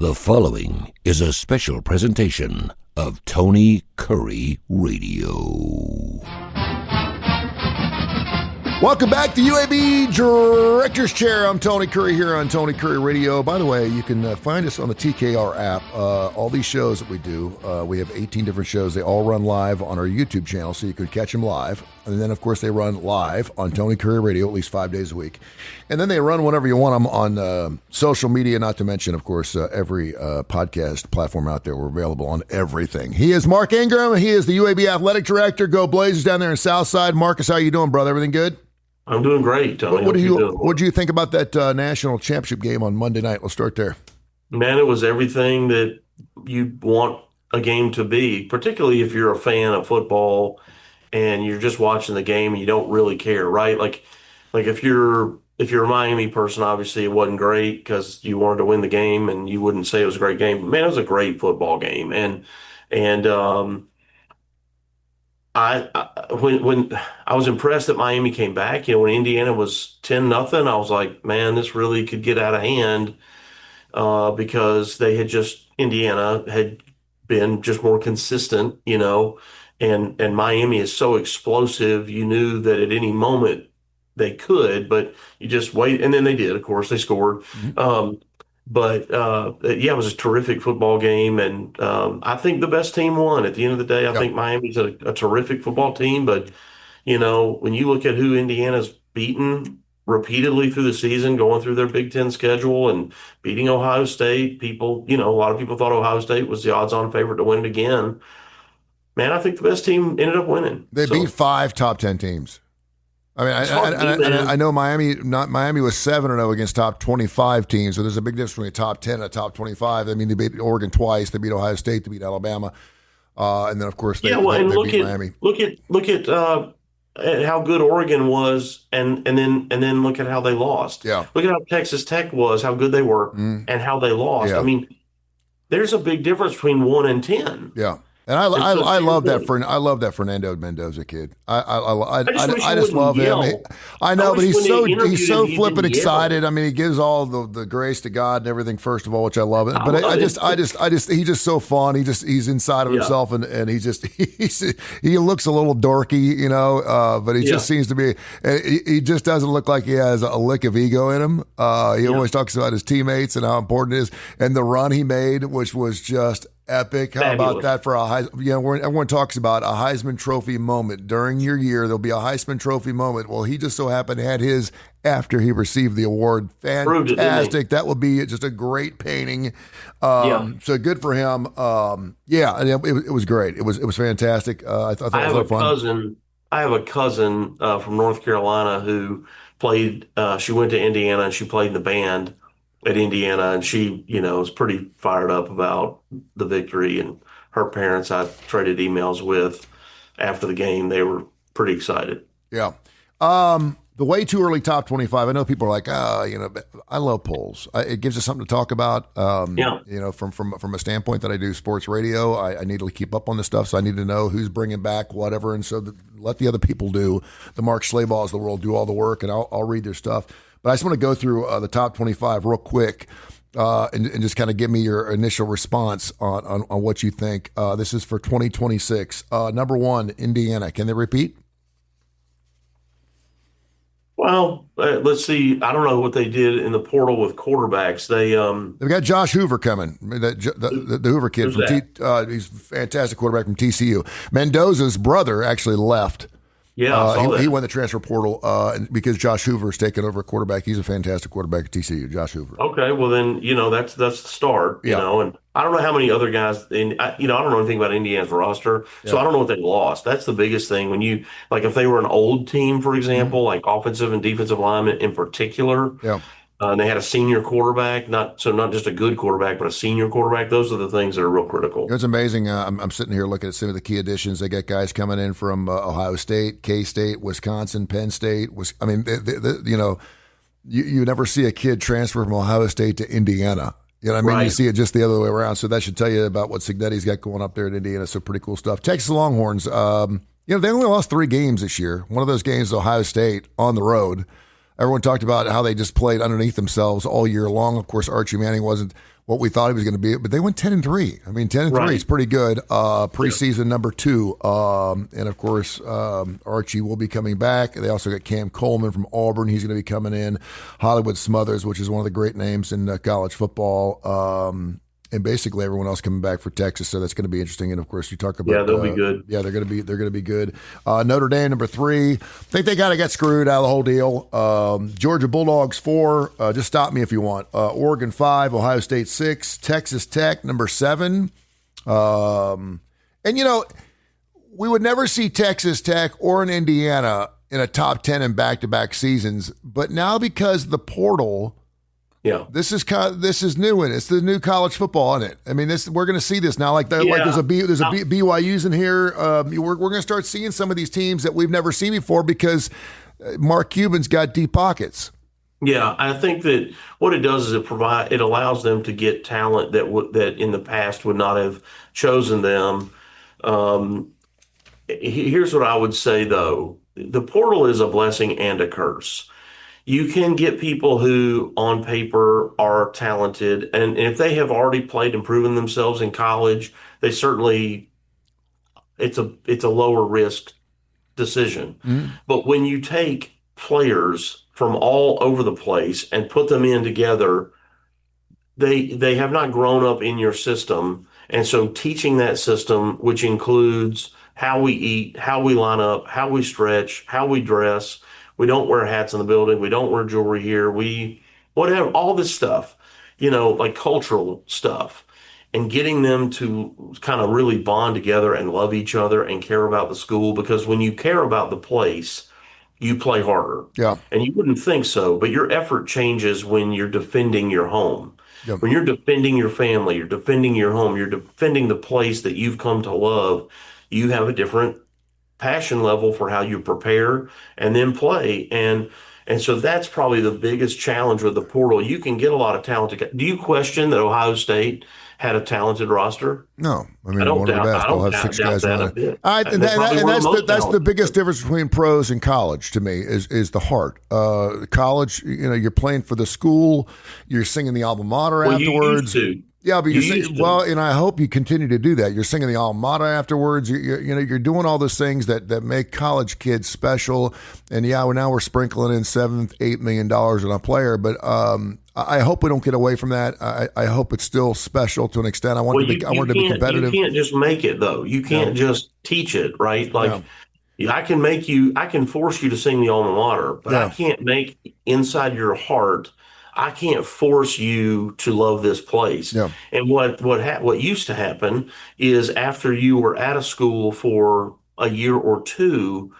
The following is a special presentation of Tony Kurre Radio. Welcome back to UAB Director's Chair. I'm Tony Kurre here on Tony Kurre Radio. By the way, you can find us on the TKR app. All these shows that we do, we have 18 different shows. They all run live on our YouTube channel, so you can catch them live. And then, of course, they run live on Tony Kurre Radio at least 5 days a week. And then they run whenever you want them on social media, not to mention, of course, every podcast platform out there. We're available on everything. He is Mark Ingram. He is the UAB Athletic Director. Go Blazers down there in Southside. Marcus, how you doing, brother? Everything good? I'm doing great, Tony. What do you think about that national championship game on Monday night? Let's start there. Man, it was everything that you want a game to be, particularly if you're a fan of football and you're just watching the game and you don't really care, right? Like if you're a Miami person, obviously it wasn't great because you wanted to win the game and you wouldn't say it was a great game. But man, it was a great football game, and when I was impressed that Miami came back, when Indiana was 10-0, I was like, man, this really could get out of hand because Indiana had been just more consistent, and Miami is so explosive. You knew that at any moment they could, but you just wait, and then they did. Of course, they scored. Mm-hmm. It was a terrific football game, and I think the best team won. At the end of the day, I think Miami's a terrific football team, but, when you look at who Indiana's beaten repeatedly through the season, going through their Big Ten schedule and beating Ohio State, a lot of people thought Ohio State was the odds-on favorite to win it again. Man, I think the best team ended up winning. They beat 5 top 10 teams. I mean, I know Miami was 7-0 against top 25 teams, so there's a big difference between a top 10 and a top 25. I mean, they beat Oregon twice, they beat Ohio State, they beat Alabama, and then of course they beat Miami. Look at how good Oregon was, and then look at how they lost. Yeah. Look at how Texas Tech was, how good they were, and how they lost. Yeah. I mean, there's a big difference between 1 and 10. Yeah. And I love that Fernando Mendoza kid. I just love him. I know, but he's so flippant excited. I mean, he gives all the grace to God and everything. First of all, which I love it. But he's just so fun. He's inside of himself, and he looks a little dorky, but he just seems to be. He just doesn't look like he has a lick of ego in him. He always talks about his teammates and how important it is, and the run he made, which was just epic. How about that for everyone talks about a Heisman Trophy moment. During your year, there'll be a Heisman Trophy moment. Well, he just so happened to had his after he received the award. Fantastic. That will be just a great painting. So good for him. It was great. It was fantastic. I thought it was fun. I have a cousin from North Carolina who played, she went to Indiana and she played in the band at Indiana, and she, was pretty fired up about the victory. And her parents, I traded emails with after the game. They were pretty excited. Yeah. The way too early top 25. I know people are like, I love polls. It gives us something to talk about. From a standpoint that I do sports radio, I need to keep up on this stuff. So I need to know who's bringing back whatever. And so let the other people do, the Mark Schlabachs of the world, do all the work, and I'll read their stuff. But I just want to go through the top 25 real quick and just kind of give me your initial response on what you think. This is for 2026. Number 1, Indiana. Can they repeat? Well, let's see. I don't know what they did in the portal with quarterbacks. They've got Josh Hoover coming. The Hoover kid he's a fantastic quarterback from TCU. Mendoza's brother actually left. Yeah, he won the transfer portal because Josh Hoover's taken over a quarterback. He's a fantastic quarterback at TCU, Josh Hoover. Okay, well then, that's the start, and I don't know how many other guys, I don't know anything about Indiana's roster, so I don't know what they lost. That's the biggest thing. When you, if they were an old team, for example, like offensive and defensive linemen in particular, and they had a senior quarterback, not just a good quarterback, but a senior quarterback. Those are the things that are real critical. It's amazing. I'm sitting here looking at some of the key additions. They got guys coming in from Ohio State, K-State, Wisconsin, Penn State. You never see a kid transfer from Ohio State to Indiana. Right. You see it just the other way around. So that should tell you about what Cignetti's got going up there in Indiana. So pretty cool stuff. Texas Longhorns, they only lost 3 games this year. One of those games is Ohio State on the road. Everyone talked about how they just played underneath themselves all year long. Of course, Archie Manning wasn't what we thought he was going to be, but they went 10-3. I mean, 10-3 is pretty good. Preseason number 2. And of course, Archie will be coming back. They also got Cam Coleman from Auburn. He's going to be coming in. Hollywood Smothers, which is one of the great names in college football. And basically everyone else coming back for Texas, so that's going to be interesting. And of course, you talk about they'll be good. Yeah, they're going to be good. Notre Dame number 3. I think they kind of got screwed out of the whole deal. Georgia Bulldogs 4. Just stop me if you want. Oregon 5. Ohio State 6. Texas Tech number 7. And we would never see Texas Tech or an Indiana in a top 10 in back-to-back seasons, but now because the portal. Yeah, this is new, and it's the new college football, isn't it? I mean, we're going to see this now. Like there's a BYU's in here. We're going to start seeing some of these teams that we've never seen before because Mark Cuban's got deep pockets. Yeah, I think that what it does is it allows them to get talent that in the past would not have chosen them. Here's what I would say though: the portal is a blessing and a curse. You can get people who on paper are talented, and if they have already played and proven themselves in college, it's a lower risk decision. Mm-hmm. But when you take players from all over the place and put them in together, they have not grown up in your system. And so teaching that system, which includes how we eat, how we line up, how we stretch, how we dress. We don't wear hats in the building. We don't wear jewelry here. Whatever, all this stuff, like cultural stuff, and getting them to kind of really bond together and love each other and care about the school. Because when you care about the place, you play harder. Yeah. And you wouldn't think so, but your effort changes when you're defending your home. Yep. When you're defending your family, you're defending your home, you're defending the place that you've come to love, you have a different passion level for how you prepare and then play. And so that's probably the biggest challenge with the portal. You can get a lot of talented. Do you question that Ohio State had a talented roster? No. I mean, one of the best. They'll have 6 guys on it. And that's the biggest difference between pros and college to me is the heart. College, you're playing for the school. You're singing the alma mater afterwards. You used to. Yeah, but and I hope you continue to do that. You're singing the alma mater afterwards. You're doing all those things that make college kids special. And now we're sprinkling in $7-8 million on a player. But I hope we don't get away from that. I hope it's still special to an extent. I want it to be competitive. You can't just make it though. You can't just teach it, right? Like I can force you to sing the alma mater, but I can't make inside your heart. I can't force you to love this place. Yeah. And what used to happen is after you were at a school for a year or two,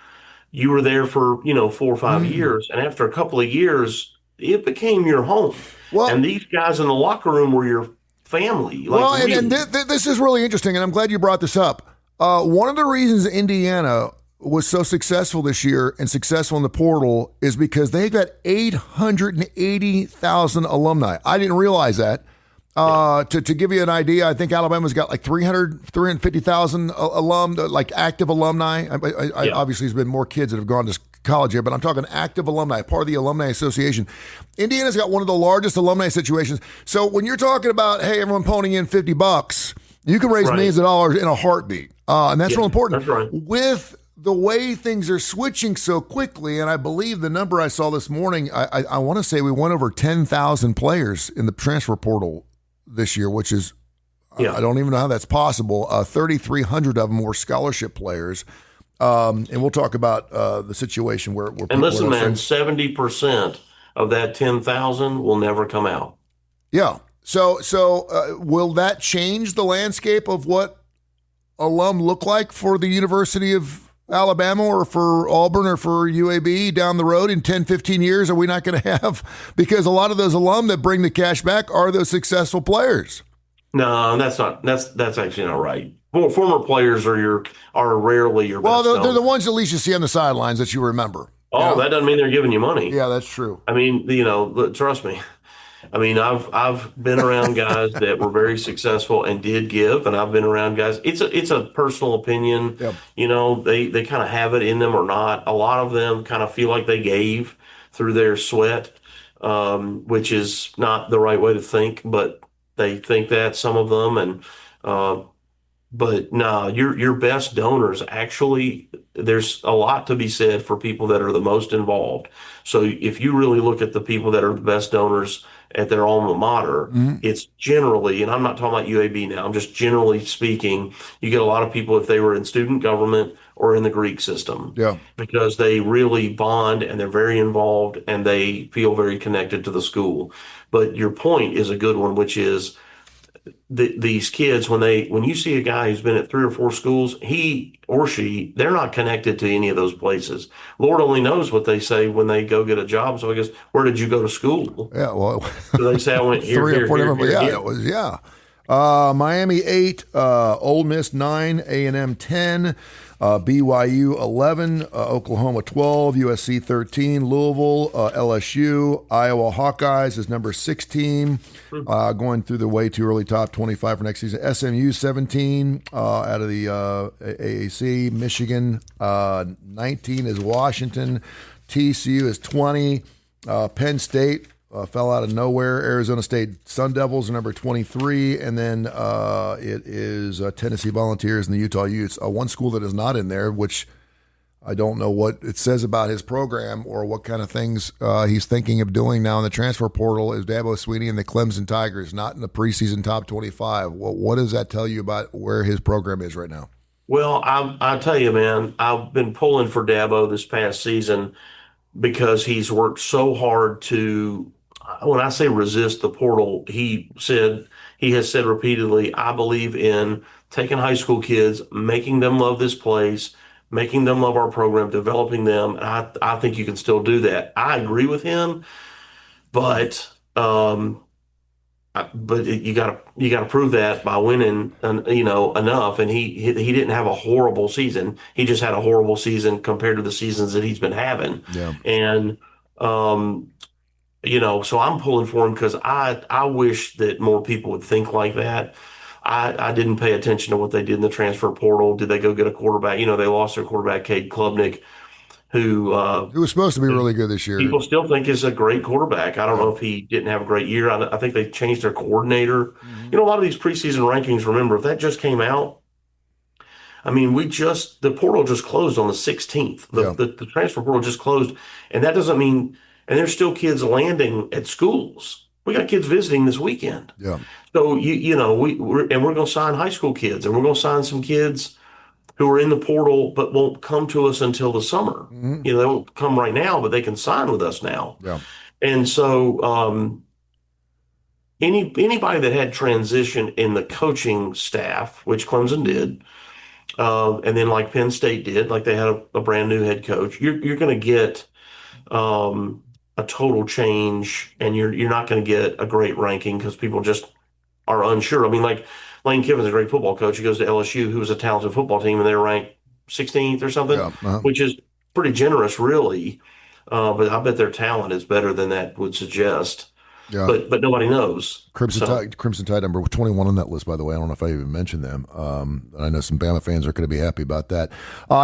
you were there for 4 or 5 years, and after a couple of years, it became your home. Well, and these guys in the locker room were your family. This is really interesting, and I'm glad you brought this up. One of the reasons Indiana was so successful this year and successful in the portal is because they got 880,000 alumni. I didn't realize that. To give you an idea, I think Alabama's got like 350,000 active alumni. Obviously, there's been more kids that have gone to college here, but I'm talking active alumni, part of the Alumni Association. Indiana's got one of the largest alumni situations. So when you're talking about, hey, everyone ponying in $50, you can raise millions of dollars in a heartbeat. And that's real important. That's right. With the way things are switching so quickly, and I believe the number I saw this morning, I want to say we went over 10,000 players in the transfer portal this year, which is, I don't even know how that's possible. 3,300 of them were scholarship players. And we'll talk about the situation where people and listen, man, 70% of that 10,000 will never come out. Yeah. So will that change the landscape of what alum look like for the University of Alabama or for Auburn or for UAB down the road in 10, 15 years? Are we not going to have, because a lot of those alum that bring the cash back are those successful players? No, that's actually not right. Former players are rarely your best. Well, they're the ones at least you see on the sidelines that you remember. Oh, that doesn't mean they're giving you money. Yeah, that's true. I mean, trust me. I mean, I've been around guys that were very successful and did give, and I've been around guys. It's a personal opinion. Yep. They kind of have it in them or not. A lot of them kind of feel like they gave. through their sweat, which is not the right way to think, but they think that, some of them. And uh, but no, your best donors actually, there's a lot to be said for people that are the most involved. So if you really look at the people that are the best donors at their alma mater, it's generally, and I'm not talking about UAB now, I'm just generally speaking, you get a lot of people if they were in student government or in the Greek system, Yeah. because they really bond and they're very involved and they feel very connected to the school. But your point is a good one, which is these kids, when you see a guy who's been at 3 or 4 schools, he or she, they're not connected to any of those places. Lord only knows what they say when they go get a job. So I guess, where did you go to school? Yeah, well, So they say I went here, 3 or 4 here, different. here, Yeah, here. it was. Yeah, Miami 8, Ole Miss 9, A&M 10, BYU 11, Oklahoma 12, USC 13, Louisville, LSU, Iowa Hawkeyes is number 16, going through the way too early top 25 for next season. SMU 17 out of the AAC, Michigan 19 is Washington, TCU is 20, Penn State fell out of nowhere. Arizona State Sun Devils are number 23, and then it is Tennessee Volunteers and the Utah Utes. One school that is not in there, which I don't know what it says about his program or what kind of things he's thinking of doing now in the transfer portal, is Dabo Swinney and the Clemson Tigers, not in the preseason top 25. What does that tell you about where his program is right now? Well, I tell you, man, I've been pulling for Dabo this past season because he's worked so hard to, when I say resist the portal, he has said repeatedly, I believe in taking high school kids, making them love this place, making them love our program, developing them. And I think you can still do that. I agree with him, but you gotta prove that by winning, enough. And he didn't have a horrible season. He just had a horrible season compared to the seasons that he's been having. Yeah. And so I'm pulling for him because I wish that more people would think like that. I didn't pay attention to what they did in the transfer portal. Did they go get a quarterback? They lost their quarterback, Cade Klubnik, who It was supposed to be really good this year. people still think is a great quarterback. I don't know if he didn't have a great year. I think they changed their coordinator. A lot of these preseason rankings, remember, if that just came out, I mean, the portal just closed on the 16th. The transfer portal just closed. And that doesn't mean, and there's still kids landing at schools. We got kids visiting this weekend. Yeah. So, we're going to sign high school kids, and we're going to sign some kids who are in the portal but won't come to us until the summer. They won't come right now, but they can sign with us now. Yeah. And so anybody that had transition in the coaching staff, which Clemson did, and then like Penn State did, like they had a brand new head coach, you're going to get a total change, and you're not going to get a great ranking because people just are unsure. I mean, like Lane Kiffin's a great football coach. He goes to LSU, who was a talented football team, and they're ranked 16th or something, which is pretty generous, really. But I bet their talent is better than that would suggest. Yeah. But nobody knows. Crimson Tide number 21 on that list, by the way. I don't know if I even mentioned them. I know some Bama fans are going to be happy about that.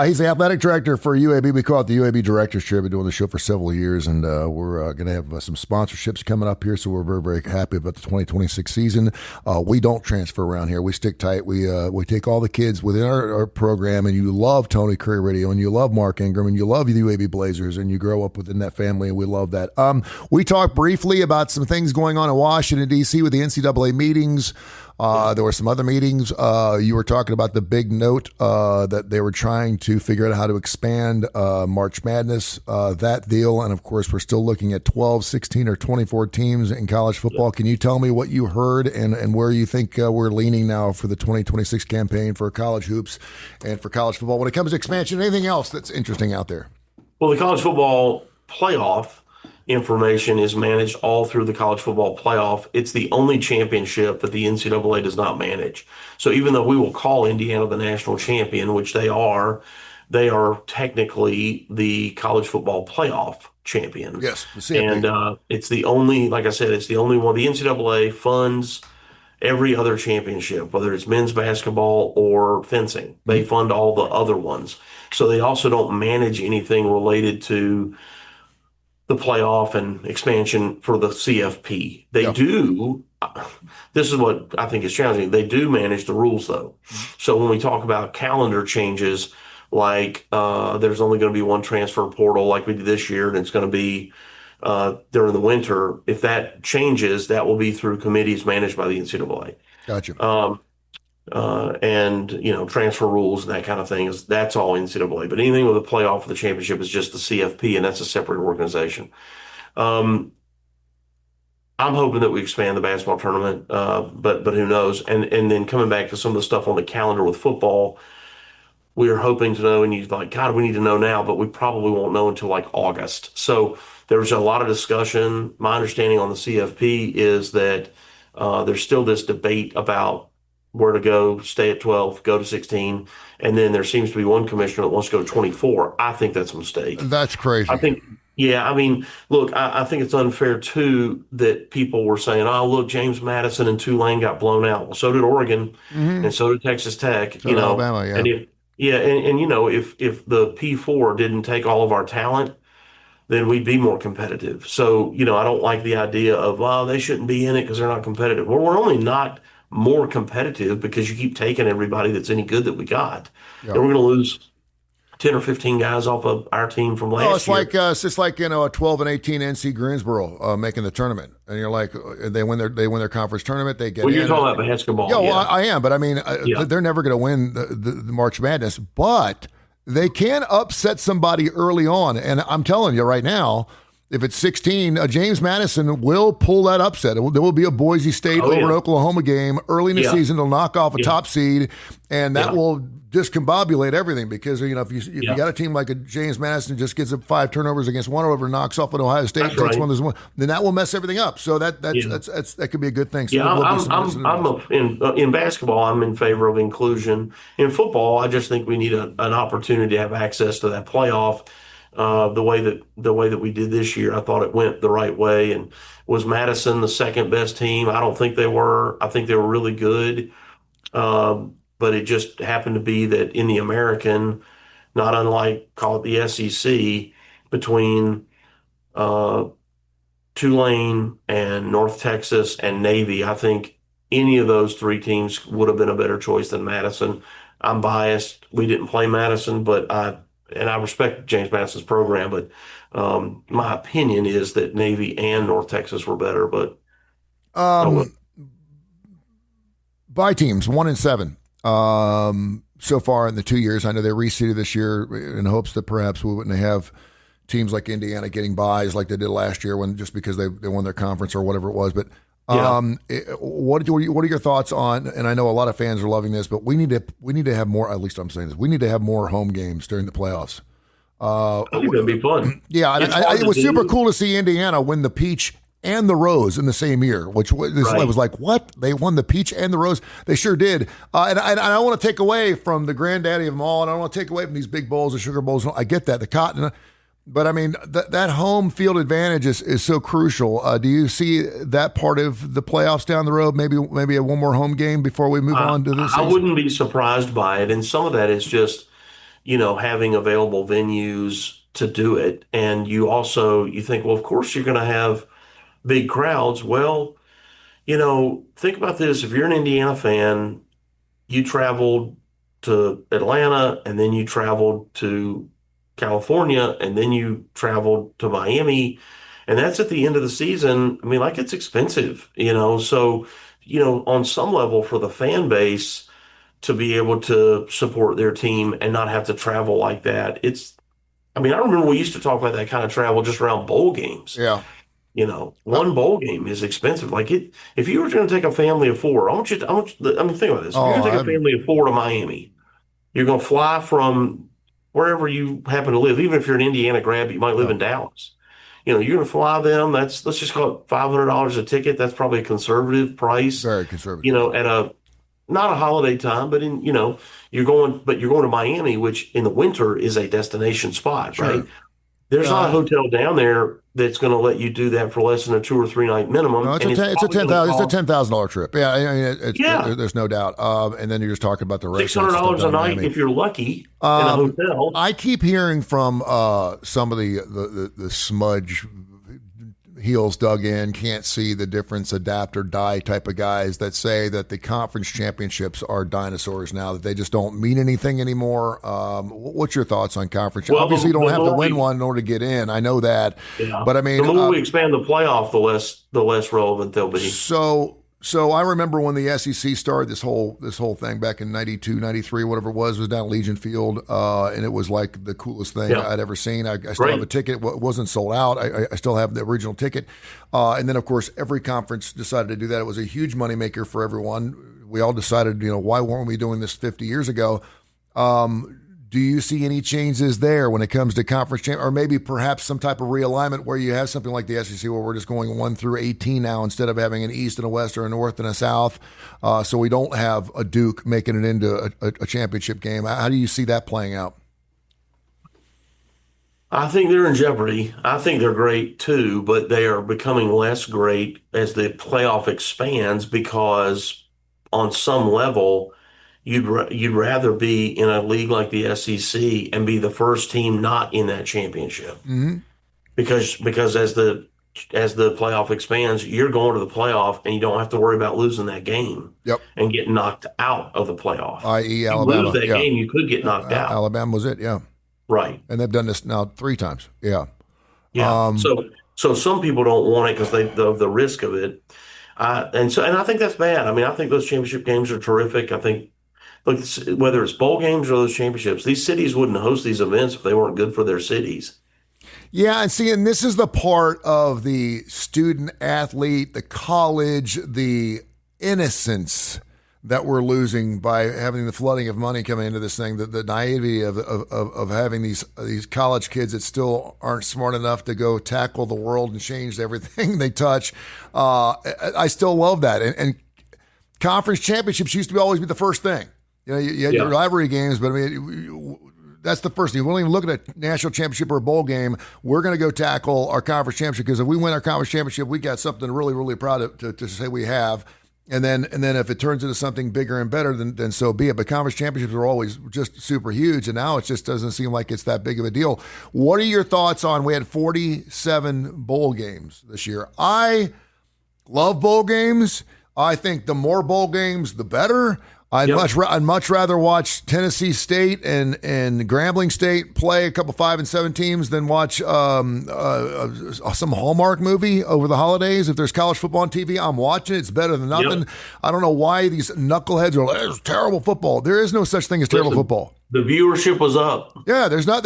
He's the athletic director for UAB. We call it the UAB Directors Chair. Been doing the show for several years, and we're going to have some sponsorships coming up here, so we're very, very happy about the 2026 season. We don't transfer around here. We stick tight. We take all the kids within our program, and you love Tony Kurre Radio, and you love Mark Ingram, and you love the UAB Blazers, and you grow up within that family, and we love that. We talked briefly about some things going on in Washington, D.C. with the NCAA meetings. There were some other meetings. You were talking about the big note that they were trying to figure out how to expand March Madness, that deal. And, of course, we're still looking at 12, 16, or 24 teams in college football. Can you tell me what you heard and where you think we're leaning now for the 2026 campaign for college hoops and for college football when it comes to expansion? Anything else that's interesting out there? Well, the college football playoff information is managed all through the college football playoff. It's the only championship that the NCAA does not manage. So even though we will call Indiana the national champion, which they are technically the college football playoff champion. Yes. And it's the only, like I said, it's the only one. The NCAA funds every other championship, whether it's men's basketball or fencing. They fund all the other ones. So they also don't manage anything related to the playoff and expansion for the CFP. They Yeah. do. This is what I think is challenging. They do manage the rules though. So when we talk about calendar changes, like there's only going to be one transfer portal like we did this year, and it's going to be during the winter. If that changes, that will be through committees managed by the NCAA. Gotcha. And transfer rules and that kind of thing that's all NCAA. But anything with a playoff for the championship is just the CFP, and that's a separate organization. Um, I'm hoping that we expand the basketball tournament, but who knows? And then coming back to some of the stuff on the calendar with football, we are hoping to know, and you're like, God, we need to know now, but we probably won't know until like August. So there's a lot of discussion. My understanding on the CFP is that there's still this debate about where to go, stay at 12, go to 16. And then there seems to be one commissioner that wants to go to 24. I think that's a mistake. That's crazy. I think, yeah, I mean, look, I think it's unfair too that people were saying, oh, look, James Madison and Tulane got blown out. Well, so did Oregon, and so did Texas Tech, So Alabama, yeah. And if the P4 didn't take all of our talent, then we'd be more competitive. So, I don't like the idea of, well, they shouldn't be in it because they're not competitive. Well, we're only not more competitive because you keep taking everybody that's any good that we got. Yeah. And we're going to lose 10 or 15 guys off of our team from last year. It's just like a 12 and 18 NC Greensboro making the tournament, and you're like, they win their conference tournament, they get in. Well, you're talking about basketball. Yeah, well, I am, but I mean, they're never going to win the March Madness, but they can upset somebody early on, and I'm telling you right now, if it's 16, James Madison will pull that upset. There will be a Boise State over Oklahoma game early in the season to knock off a top seed, and that will discombobulate everything because if you got a team like a James Madison just gets up 5 turnovers against one over, knocks off an Ohio State, takes one, then that will mess everything up. So that could be a good thing. So in basketball, I'm in favor of inclusion. In football, I just think we need an opportunity to have access to that playoff. The way that we did this year, I thought it went the right way. And was Madison the second best team? I don't think they were. I think they were really good. But it just happened to be that in the American, not unlike, call it the SEC, between Tulane and North Texas and Navy, I think any of those 3 teams would have been a better choice than Madison. I'm biased. We didn't play Madison, but I respect James Madison's program, but my opinion is that Navy and North Texas were better. But by teams 1 and 7 so far in the 2 years. I know they reseeded this year in hopes that perhaps we wouldn't have teams like Indiana getting buys like they did last year just because they won their conference or whatever it was. But what are your thoughts on? And I know a lot of fans are loving this, but we need to have more. At least I'm saying this. We need to have more home games during the playoffs. I think that'd be fun. Yeah, it was super cool to see Indiana win the Peach and the Rose in the same year, which was like, what? They won the Peach and the Rose? They sure did. And I want to take away from the granddaddy of them all, and I don't want to take away from these big bowls, the Sugar Bowls. I get that, the Cotton. But I mean, that home field advantage is so crucial. Do you see that part of the playoffs down the road? Maybe one more home game before we move on to this season? I wouldn't be surprised by it. And some of that is just, having available venues to do it. And you think, well, of course you're going to have big crowds. Well, think about this. If you're an Indiana fan, you traveled to Atlanta and then you traveled to California and then you traveled to Miami, and that's at the end of the season. I mean, like, it's expensive, so, on some level for the fan base to be able to support their team and not have to travel like that. I remember we used to talk about that kind of travel just around bowl games. Yeah. One bowl game is expensive. Like, if you were going to take a family of 4, think about this. If you're going to take a family of 4 to Miami, you're going to fly from wherever you happen to live. Even if you're an Indiana grad, you might live in Dallas. You're going to fly them. Let's just call it $500 a ticket. That's probably a conservative price. Very conservative. At not a holiday time, but you're going to Miami, which in the winter is a destination spot, Sure. right? There's not a hotel down there that's going to let you do that for less than a 2 or 3 night minimum, No, and it's it's a probably going to it's a cost $10,000 trip. Yeah, I mean, yeah there's no doubt. And then you're just talking about the six hundred residents and stuff dollars a down in night Miami. if you're lucky in a hotel. I keep hearing from some of the smudge heels dug in, can't see the difference, adapt or die type of guys that say that the conference championships are dinosaurs now, that they just don't mean anything anymore. What's your thoughts on conference? Well, Obviously, you don't have to more win one in order to get in. I know that, yeah, but I mean, the more we expand the playoff, the less relevant they'll be. So I remember when the SEC started this whole thing back in 92, 93, whatever it was down at Legion Field, and it was like the coolest thing I'd ever seen. I still have a ticket. It wasn't sold out. I still have the original ticket. And then, of course, every conference decided to do that. It was a huge moneymaker for everyone. We all decided, why weren't we doing this 50 years ago? Do you see any changes there when it comes to conference or maybe perhaps some type of realignment where you have something like the SEC where we're just going 1 through 18 now instead of having an East and a West or a North and a South, so we don't have a Duke making it into a championship game? How do you see that playing out? I think they're in jeopardy. I think they're great too, but they are becoming less great as the playoff expands because on some level, you'd rather be in a league like the SEC and be the first team not in that championship. Mm-hmm. Because as the playoff expands, you're going to the playoff and you don't have to worry about losing that game and getting knocked out of the playoff. I.e. If Alabama. you lose that game, you could get knocked out. Alabama was it, yeah. Right. And they've done this now 3 times. Yeah. Yeah. So some people don't want it because the risk of it. And I think that's bad. I mean, I think those championship games are terrific. I think look, whether it's bowl games or those championships, these cities wouldn't host these events if they weren't good for their cities. Yeah, and this is the part of the student athlete, the college, the innocence that we're losing by having the flooding of money coming into this thing, the naivety of having these college kids that still aren't smart enough to go tackle the world and change everything they touch. I still love that. And conference championships used to always be the first thing. You had your rivalry games, but I mean, that's the first thing. We don't even look at a national championship or a bowl game. We're going to go tackle our conference championship because if we win our conference championship, we got something really, really proud to say we have. And then if it turns into something bigger and better, then so be it. But conference championships are always just super huge, and now it just doesn't seem like it's that big of a deal. What are your thoughts on? We had 47 bowl games this year. I love bowl games. I think the more bowl games, the better. I'd much rather watch Tennessee State and Grambling State play a couple 5 and 7 teams than watch some Hallmark movie over the holidays. If there's college football on TV, I'm watching it. It's better than nothing. Yep. I don't know why these knuckleheads are like, "It's terrible football." There is no such thing as terrible football. The viewership was up. Yeah, there's the answer.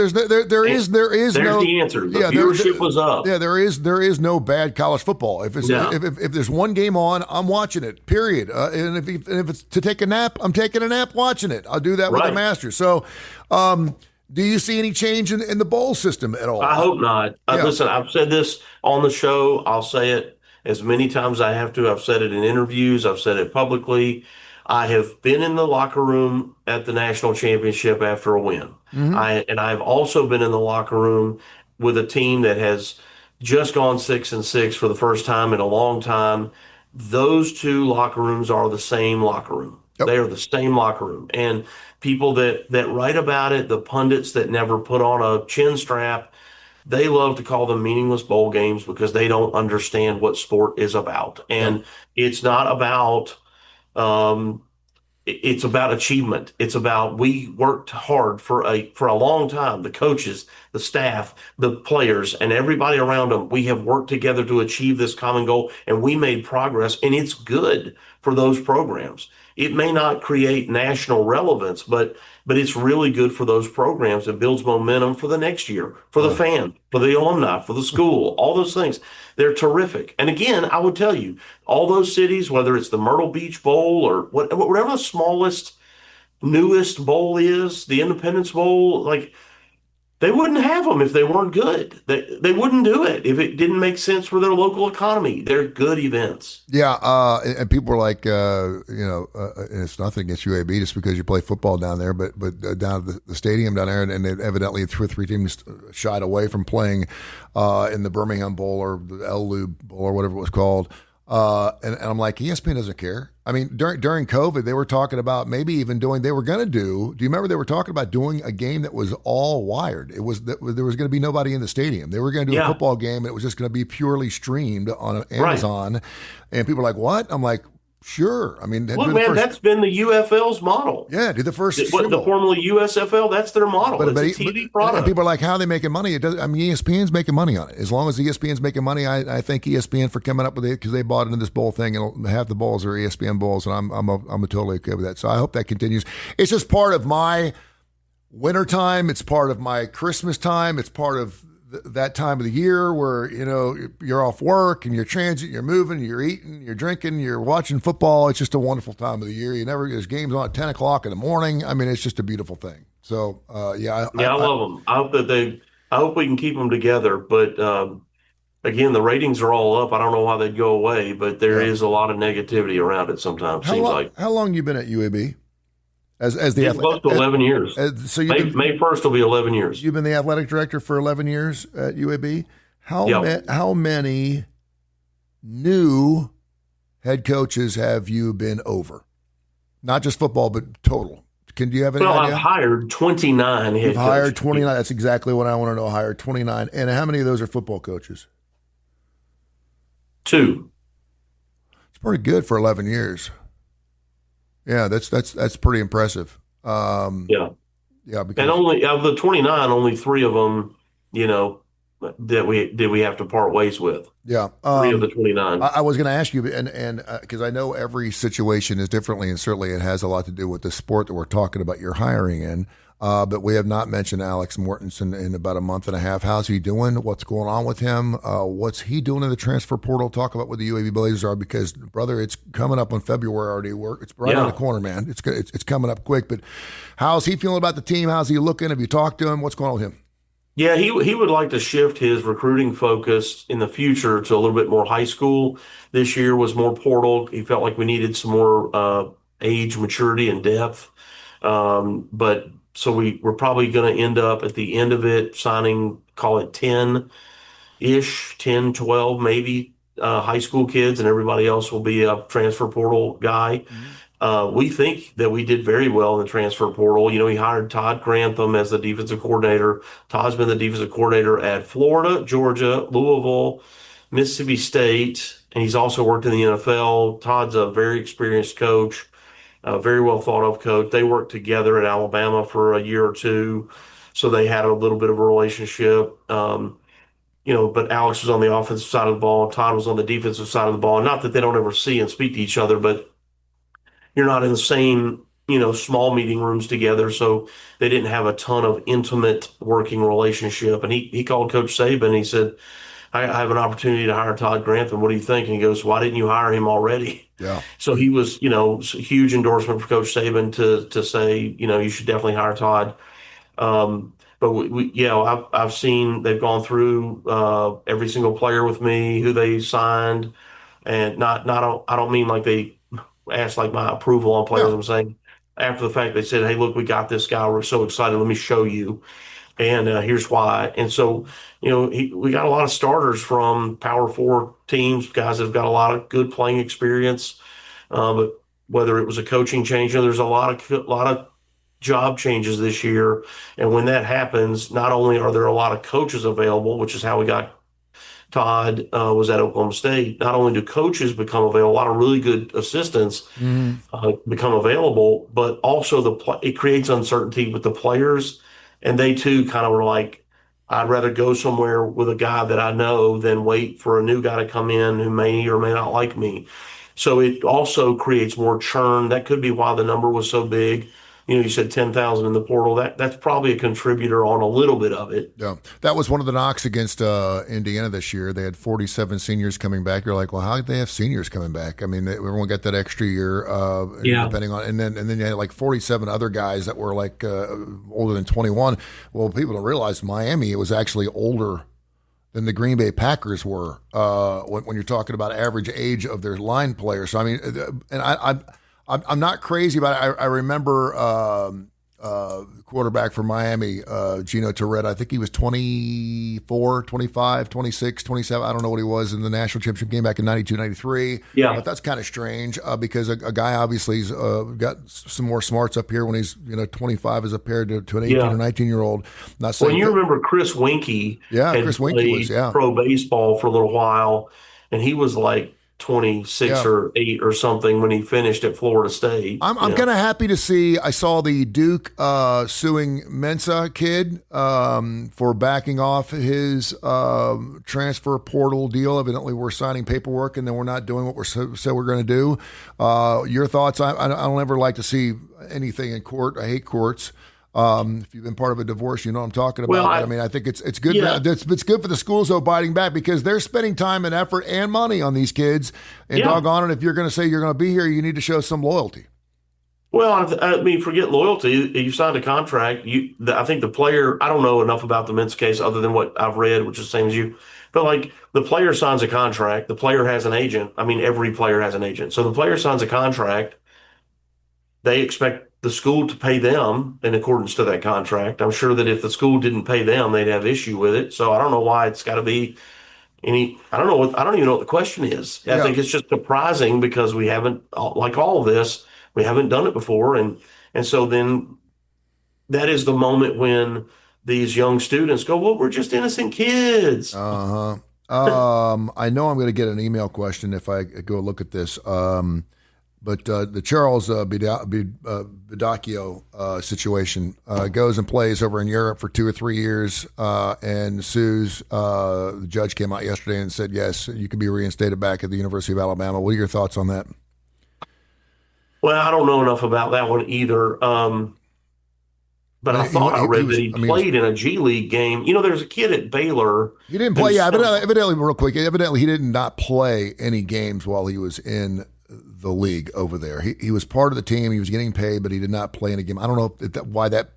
The viewership was up. Yeah, there is no bad college football. If there's one game on, I'm watching it. Period. And if it's to take a nap, I'm taking a nap watching it. I'll do that with the Masters. So, do you see any change in the bowl system at all? I hope not. Listen, I've said this on the show. I'll say it as many times as I have to. I've said it in interviews. I've said it publicly. I have been in the locker room at the national championship after a win. Mm-hmm. I've also been in the locker room with a team that has just gone 6-6 for the first time in a long time. Those two locker rooms are the same locker room. Yep. They are the same locker room. And people that write about it, the pundits that never put on a chin strap, they love to call them meaningless bowl games because they don't understand what sport is about. And it's not about it's about achievement. It's about we worked hard for a long time. The coaches, the staff, the players, and everybody around them. We have worked together to achieve this common goal, and we made progress. And it's good for those programs. It may not create national relevance, but it's really good for those programs. It builds momentum for the next year, for the fan, for the alumni, for the school, all those things. They're terrific. And again, I would tell you, all those cities, whether it's the Myrtle Beach Bowl or whatever the smallest, newest bowl is, the Independence Bowl, like They wouldn't have them if they weren't good. They wouldn't do it if it didn't make sense for their local economy. They're good events. Yeah, and people are like, and it's nothing against UAB just because you play football down there, but down at the stadium down there, and evidently 2 or 3 teams shied away from playing in the Birmingham Bowl or the Lube Bowl or whatever it was called. And I'm like, ESPN doesn't care. I mean, during COVID, they were talking about maybe even they were going to do you remember they were talking about doing a game that was all wired? There was going to be nobody in the stadium. They were going to do a football game, and it was just going to be purely streamed on Amazon. Right. And people are like, what? I'm like, sure. I mean, look, man, that's been the UFL's model. Yeah, do the first. The formerly USFL, that's their model. It's a TV product. And people are like, how are they making money? ESPN's making money on it. As long as ESPN's making money, I thank ESPN for coming up with it because they bought into this bowl thing, and half the bowls are ESPN bowls, and I'm totally okay with that. So I hope that continues. It's just part of my wintertime. It's part of my Christmas time. It's part of that time of the year where, you're off work and you're transit, you're moving, you're eating, you're drinking, you're watching football. It's just a wonderful time of the year. There's games on at 10 o'clock in the morning. I mean, it's just a beautiful thing. So, I love them. I hope we can keep them together. But again, the ratings are all up. I don't know why they'd go away, but there is a lot of negativity around it sometimes. How long you been at UAB? As the close to 11 years. So May 1st will be 11 years. You've been the athletic director for 11 years at UAB. How many new head coaches have you been over? Not just football, but total. Do you have any idea? I've hired 29 head coaches. You've hired 29. That's exactly what I want to know. Hired 29. And how many of those are football coaches? 2. It's pretty good for 11 years. Yeah, that's pretty impressive. Yeah. Because, and only of the 29, only 3 of them, that we have to part ways with. Yeah, 3 of the 29. I was going to ask you, and because I know every situation is differently, and certainly it has a lot to do with the sport that we're talking about. You're hiring in. But we have not mentioned Alex Mortensen in about a month and a half. How's he doing? What's going on with him? What's he doing in the transfer portal? Talk about what the UAB Blazers are, because, brother, it's coming up on February already. It's right on the corner, man. It's coming up quick. But how's he feeling about the team? How's he looking? Have you talked to him? What's going on with him? Yeah, he would like to shift his recruiting focus in the future to a little bit more high school. This year was more portal. He felt like we needed some more age, maturity, and depth. So we're probably going to end up at the end of it signing, call it 10-ish, 10, 12 maybe, high school kids, and everybody else will be a transfer portal guy. Mm-hmm. We think that we did very well in the transfer portal. He hired Todd Grantham as the defensive coordinator. Todd's been the defensive coordinator at Florida, Georgia, Louisville, Mississippi State, and he's also worked in the NFL. Todd's a very experienced coach. A very well thought of coach. They worked together at Alabama for a year or two, so they had a little bit of a relationship. But Alex was on the offensive side of the ball, Todd was on the defensive side of the ball. Not that they don't ever see and speak to each other, but you're not in the same, small meeting rooms together, so they didn't have a ton of intimate working relationship. And he called Coach Saban and he said, I have an opportunity to hire Todd Grantham. What do you think? And he goes, why didn't you hire him already? Yeah. So he was, a huge endorsement for Coach Saban to say, you should definitely hire Todd. But I've seen they've gone through every single player with me, who they signed, and I don't mean like they asked like my approval on players. Yeah. I'm saying after the fact they said, hey, look, we got this guy. We're so excited. Let me show you. And here's why. And so, we got a lot of starters from Power 4 teams, guys that have got a lot of good playing experience. But whether it was a coaching change, there's a lot of job changes this year. And when that happens, not only are there a lot of coaches available, which is how we got Todd was at Oklahoma State. Not only do coaches become available, a lot of really good assistants become available, but also it creates uncertainty with the players. And they too kind of were like, I'd rather go somewhere with a guy that I know than wait for a new guy to come in who may or may not like me. So it also creates more churn. That could be why the number was so big. You said 10,000 in the portal. That's probably a contributor on a little bit of it. Yeah, that was one of the knocks against Indiana this year. They had 47 seniors coming back. You're like, well, how did they have seniors coming back? I mean, everyone got that extra year, depending on, and then you had like 47 other guys that were like older than 21. Well, people don't realize Miami was actually older than the Green Bay Packers were when you're talking about average age of their line players. So I mean, and I'm not crazy about it. I remember quarterback for Miami, Gino Torretta. I think he was 24, 25, 26, 27. I don't know what he was in the national championship game back in 92, 93. Yeah. But that's kind of strange because a guy obviously's got some more smarts up here when he's 25 as compared to an 18 or 19-year-old. Not saying. Well, you remember Chris Winkie? Yeah, Chris Winkie was pro baseball for a little while, and he was like 26 or 8 or something when he finished at Florida State. I'm kind of happy to see. I saw the Duke suing Mensa kid for backing off his transfer portal deal. Evidently, we're signing paperwork and then we're not doing what we said we're going to do. Your thoughts? I don't ever like to see anything in court. I hate courts. If you've been part of a divorce, you know what I'm talking about. Well, I mean, I think it's good. Yeah. It's good for the schools though, biting back because they're spending time and effort and money on these kids. And doggone it, if you're going to say you're going to be here, you need to show some loyalty. Well, I mean, forget loyalty. You signed a contract. I think the player. I don't know enough about the Mintz case other than what I've read, which is the same as you. But like the player signs a contract, the player has an agent. I mean, every player has an agent. So the player signs a contract. They expect the school to pay them in accordance to that contract. I'm sure that if the school didn't pay them, they'd have issue with it. So I don't know why it's got to be any. I don't even know what the question is. I think it's just surprising because we haven't, like all of this, we haven't done it before, and so then that is the moment when these young students go, "Well, we're just innocent kids." I know I'm going to get an email question if I go look at this. But the Charles Bidacchio situation goes and plays over in Europe for 2 or 3 years and sues. The judge came out yesterday and said, yes, you can be reinstated back at the University of Alabama. What are your thoughts on that? Well, I don't know enough about that one either. But I thought I read that he played in a G League game. There's a kid at Baylor. He didn't play. Yeah, evidently, real quick, evidently he did not play any games while he was in the league over there. He was part of the team. He was getting paid, but he did not play in a game. I don't know why that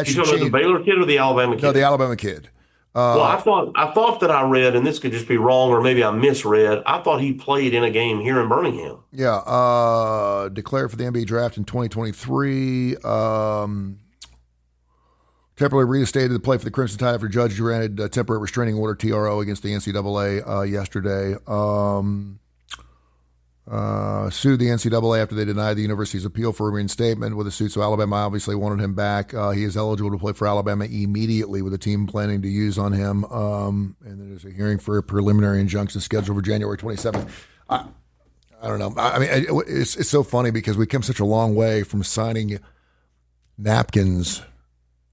should change. The Baylor kid or the Alabama kid? No, the Alabama kid. Well, I thought that I read, and this could just be wrong, or maybe I misread. I thought he played in a game here in Birmingham. Yeah, declared for the NBA draft in 2023. Temporarily reinstated to play for the Crimson Tide after judge granted a temporary restraining order (TRO) against the NCAA yesterday. Sued the NCAA after they denied the university's appeal for a reinstatement with a suit. So Alabama obviously wanted him back. He is eligible to play for Alabama immediately with a team planning to use on him. And there's a hearing for a preliminary injunction scheduled for January 27th. I don't know. I mean, it's so funny because we come such a long way from signing napkins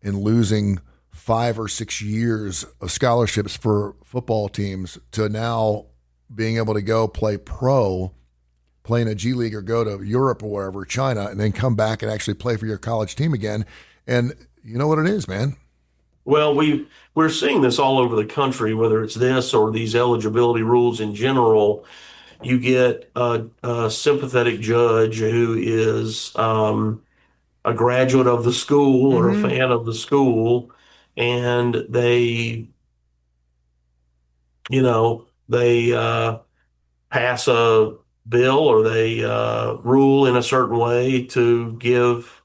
and losing 5 or 6 years of scholarships for football teams to now being able to go play pro, play in a G League or go to Europe or wherever, China, and then come back and actually play for your college team again. And you know what it is, man. Well, we're seeing this all over the country, whether it's this or these eligibility rules in general. You get a sympathetic judge who is a graduate of the school or a fan of the school, and they pass a bill or they rule in a certain way to give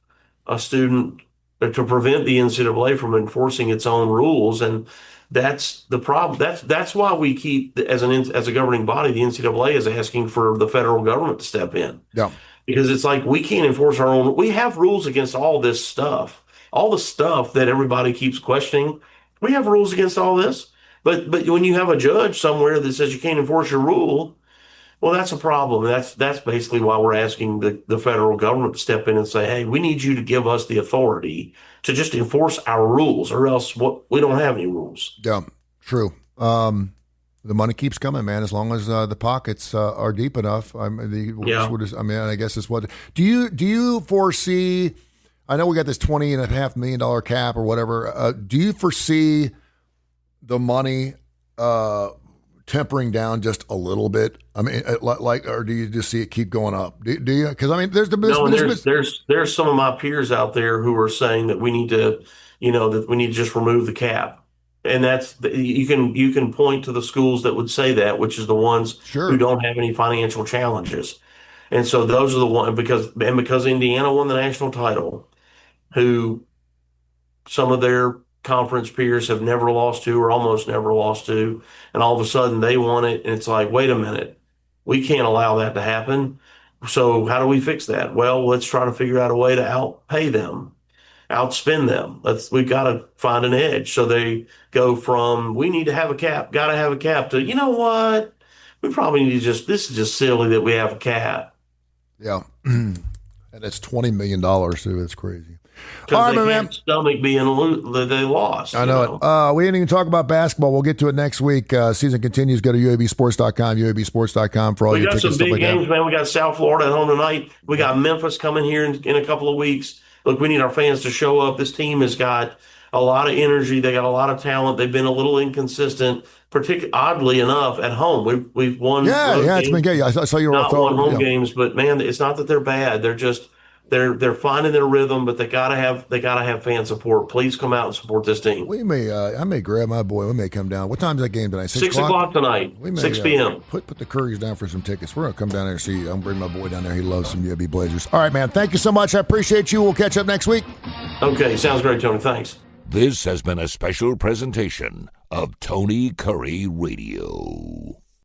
a student or to prevent the NCAA from enforcing its own rules, and that's the problem. That's why we keep as a governing body, the NCAA is asking for the federal government to step in. Yeah. Because it's like we can't enforce our own. We have rules against all this stuff, all the stuff that everybody keeps questioning. We have rules against all this, but when you have a judge somewhere that says you can't enforce your rule, well, that's a problem. That's basically why we're asking the federal government to step in and say, hey, we need you to give us the authority to just enforce our rules, or else we don't have any rules. Yeah, true. The money keeps coming, man. As long as the pockets are deep enough. I guess it's what. Do you foresee? I know we got this $20.5 million cap or whatever. Do you foresee the money tempering down just a little bit? I mean, or do you just see it keep going up? Do you? Because I mean, there's some of my peers out there who are saying that we need to, that we need to just remove the cap, and you can point to the schools that would say that, which is the ones who don't have any financial challenges, and so those are the ones because Indiana won the national title, who some of their conference peers have never lost to or almost never lost to, and all of a sudden they won it, and it's like, wait a minute, we can't allow that to happen. So how do we fix that? Well, let's try to figure out a way to outpay them, outspend them. We've got to find an edge. So they go from we need to have a cap, got to have a cap, to, you know what, we probably need to this is just silly that we have a cap. Yeah. And it's $20 million too. It's crazy. Because they can't stomach being they lost. I know it. We didn't even talk about basketball. We'll get to it next week. Season continues. Go to UABsports.com, UABsports.com for all your tickets. We got some big games, man. We got South Florida at home tonight. We got Memphis coming here in a couple of weeks. Look, we need our fans to show up. This team has got a lot of energy. They got a lot of talent. They've been a little inconsistent, particularly oddly enough at home. We've won. Yeah, it's been good. I saw you not won home games, but man, it's not that they're bad. They're just. They're finding their rhythm, but they gotta have fan support. Please come out and support this team. I may grab my boy. We may come down. What time's that game tonight? 6 o'clock tonight. 6 p.m. Put the Currys down for some tickets. We're gonna come down there and see. I'm bring my boy down there. He loves some UAB Blazers. All right, man. Thank you so much. I appreciate you. We'll catch up next week. Okay, sounds great, Tony. Thanks. This has been a special presentation of Tony Curry Radio.